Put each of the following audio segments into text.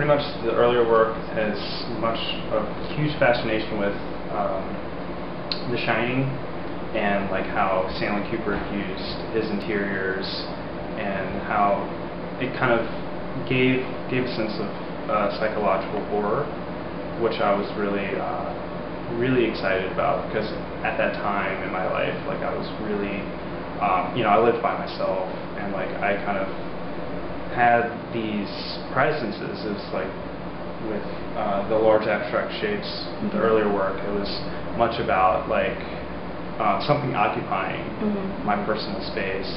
pretty much the earlier work has a huge fascination with The Shining and like how Stanley Kubrick used his interiors and how it kind of gave a sense of psychological horror, which I was really excited about, because at that time in my life, like I was really, I lived by myself, and like I kind of had these presences. It was like with the large abstract shapes, the earlier work, it was much about like something occupying my personal space,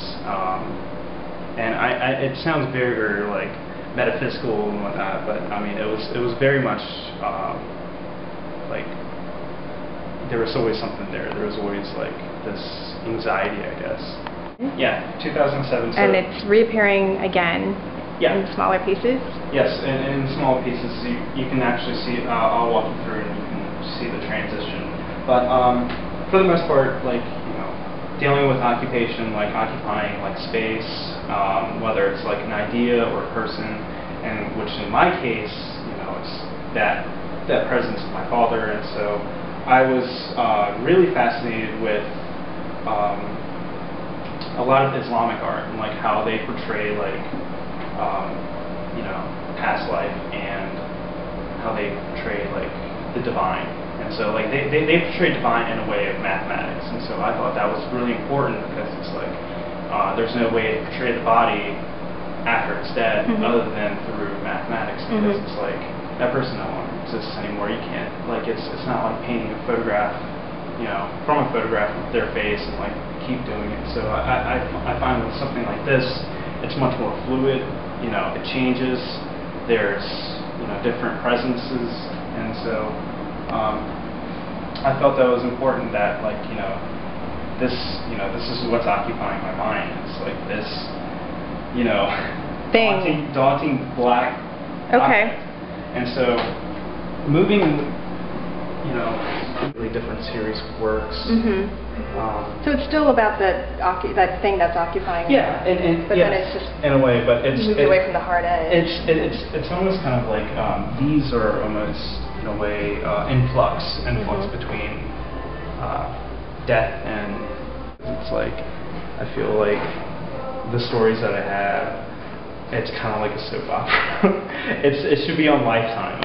and it sounds very like metaphysical and whatnot, but I mean it was very much like there was always something there. There was always like this anxiety, I guess. Yeah, 2007. So and it's reappearing again in smaller pieces? Yes, in small pieces. You can actually see, I'll walk you through and you can see the transition. But for the most part, like, dealing with occupation, like occupying like space, whether it's like an idea or a person, and which in my case, it's that presence of my father. And so I was really fascinated with a lot of Islamic art and like how they portray like past life and how they portray like the divine. And so like they portray divine in a way of mathematics, and so I thought that was really important, because it's like there's no way to portray the body after it's dead other than through mathematics, because it's like that person no longer exists anymore. You can't, like, it's not like painting a photograph, from a photograph of their face and like keep doing it. So I find with something like this, it's much more fluid. It changes. There's different presences, and so I felt that it was important that like this is what's occupying my mind. It's like this daunting black object. And so moving really different series of works. So it's still about that thing that's occupying. Yeah, but then it's just in a way, but it's moved away from the hard edge. It's almost kind of like these are almost in a way influx between death, and it's like I feel like the stories that I have, it's kind of like a soap opera. It should be on Lifetime.